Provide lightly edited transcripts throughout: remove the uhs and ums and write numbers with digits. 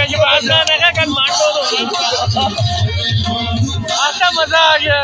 त्याची भाषा नका कारण मांडतो आता मजा आ गया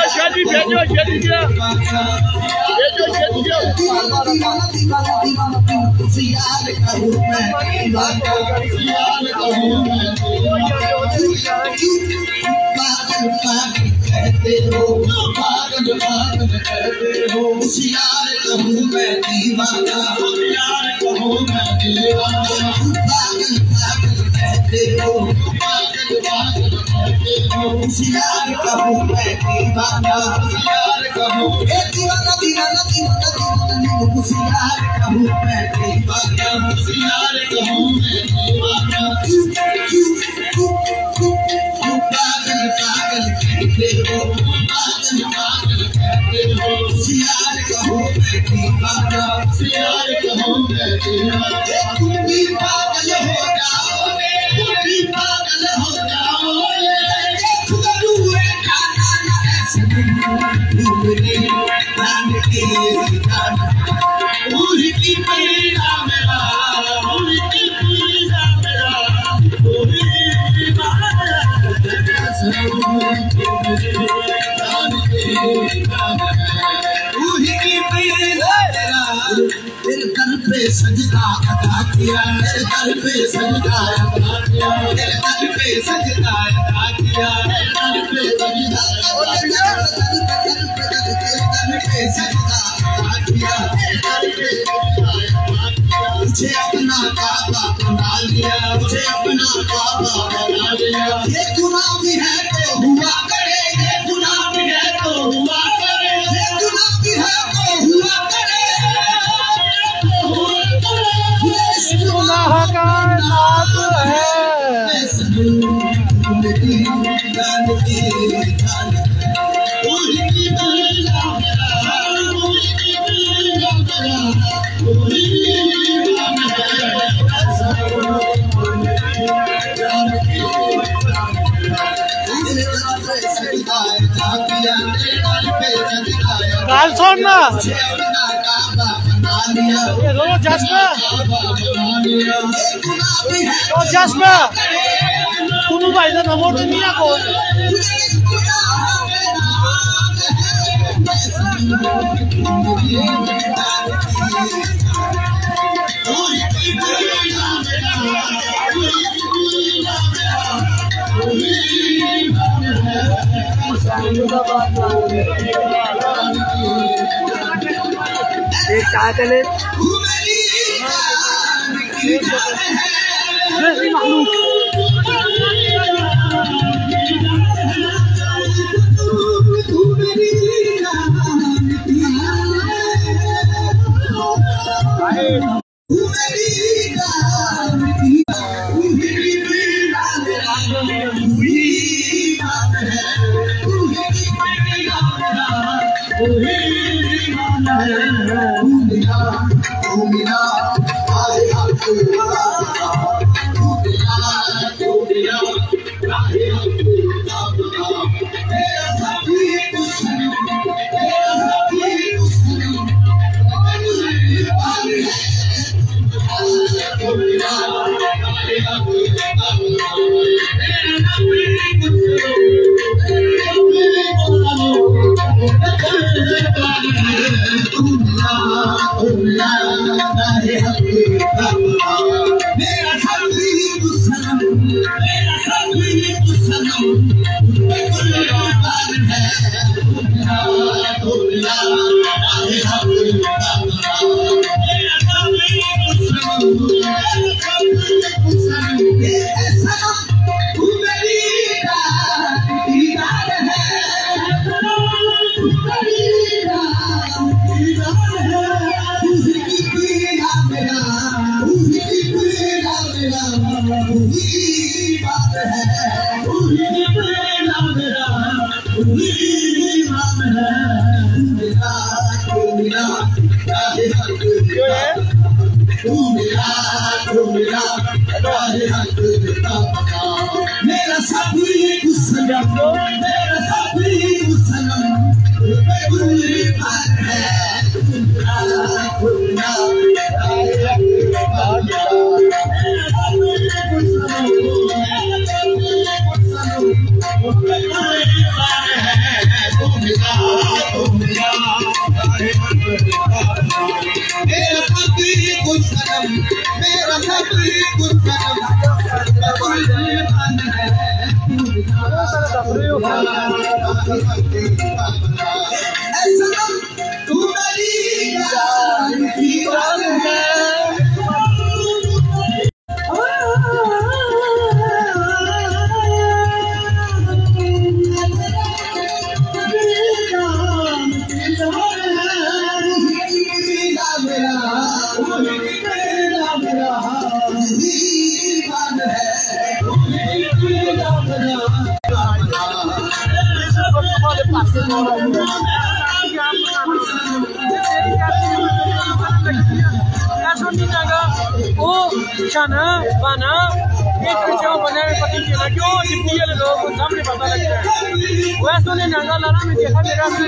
शादी भेजो कहते हो पागल पागल कहते हो होशियार कहूँ मैं दीवाना होशियार कहूँ मैं दीवाना पागल पागल कहते हो पागल पागल कहते हो होशियार कहूँ मैं दीवाना होशियार कहूँ दीवाना दीवाना दीवाना दीवाना होशियार कहूँ मैं दीवाना होशियार कहूँ मैं दीवाना पागल पागल कहते हो पागल पागल कहते हो होशियार कहूँ मैं दीवाना होशियार कहूँ मैं दीवाना तुम भी पागल हो जाओगे तुम भी पागल हो जाओगे छुड़ुए खाना ना ऐसे ढूंढने प्राण के जाना पूरी की पीड़ा मेरा पूरी की पीड़ा मेरा पूरी तेरे दर पे सजदा अदा किया तेरे दर पे सजदा अदा किया तेरे दर पे सजदा अदा किया तेरे दर पे सजदा मुझे अपना काबा बना लिया मुझे अपना काबा बना लिया ये गुनाह भी है तो हुआ करे ये गुनाह भी है तो हुआ करे ये गुनाह भी है तो हुआ करे इस गुनाह का नाम है काल छोड़ ना Jasper, तुम भाई का नंबर तो नहीं आको एक क्या चले मेरा साथी कुसलम मेरा साथी कुसलम कुर्बान है मेरा साथी कुसलम मेरा साथी कुसलम कुर्बान है तू मेरी जान की जान है Chana, Bana, Joe, whenever particular, Joe, the deal of somebody about that. West on another line, we have the rest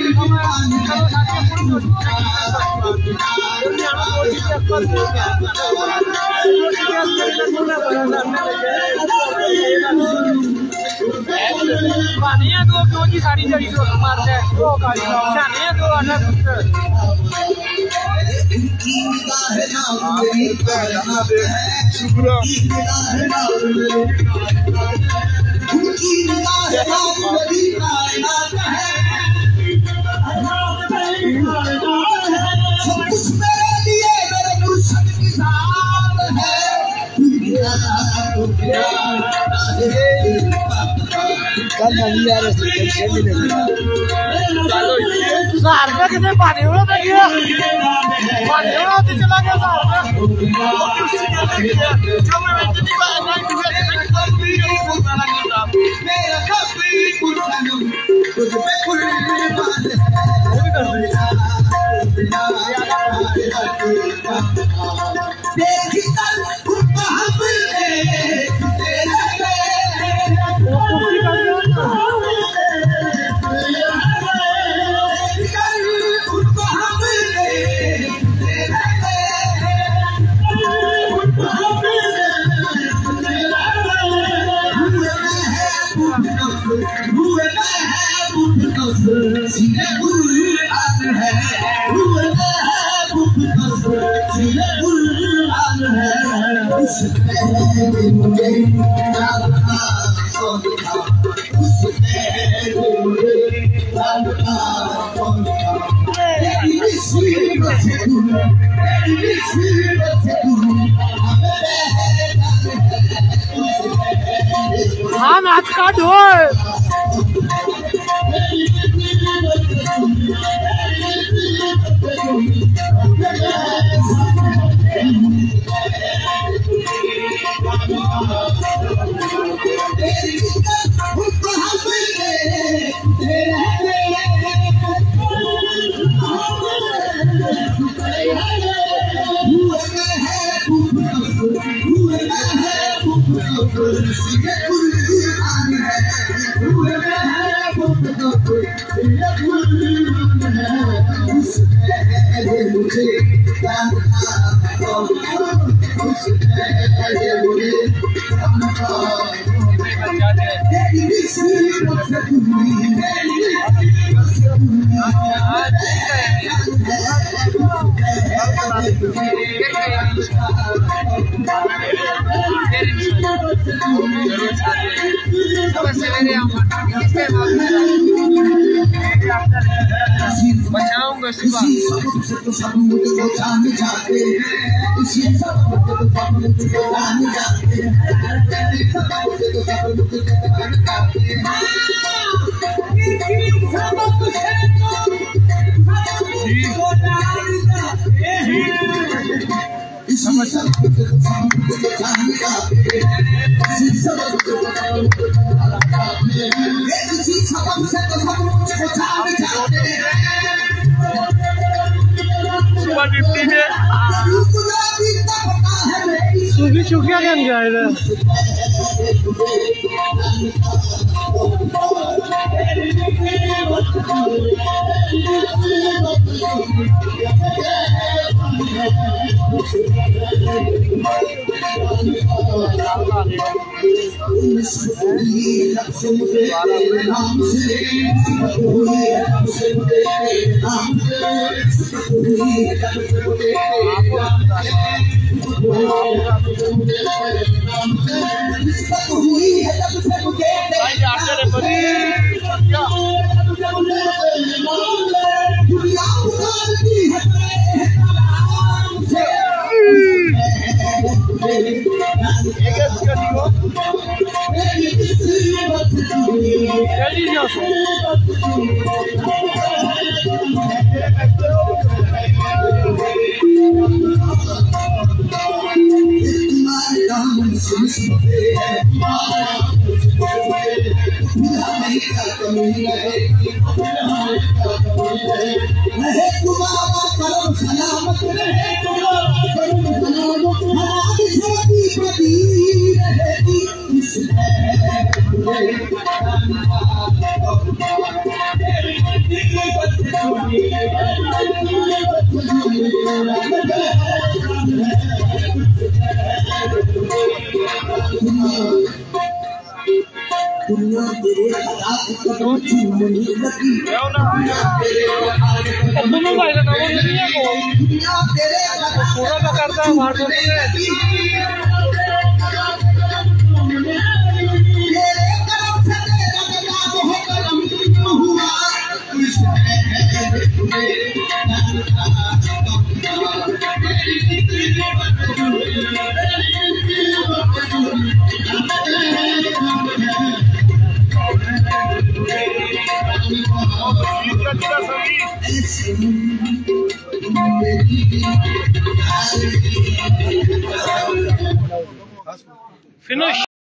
Bania do Joji Sari to Marta, Chania do another. Sarga कितने पानी उड़ा था क्या? पानी उड़ा तो चला गया सारगा। जब मैं इतनी बार नहीं किया तो मेरा कभी कुछ नहीं कुछ पे कुछ नहीं बात वो भी कर रही है। देखी कल कुत्ता हमने वो कुर्सी कर दिया। हाँ नाच का ढोल बचाऊंगा सुबह सुबह 50 में शुक्रिया क्या जाए Finish.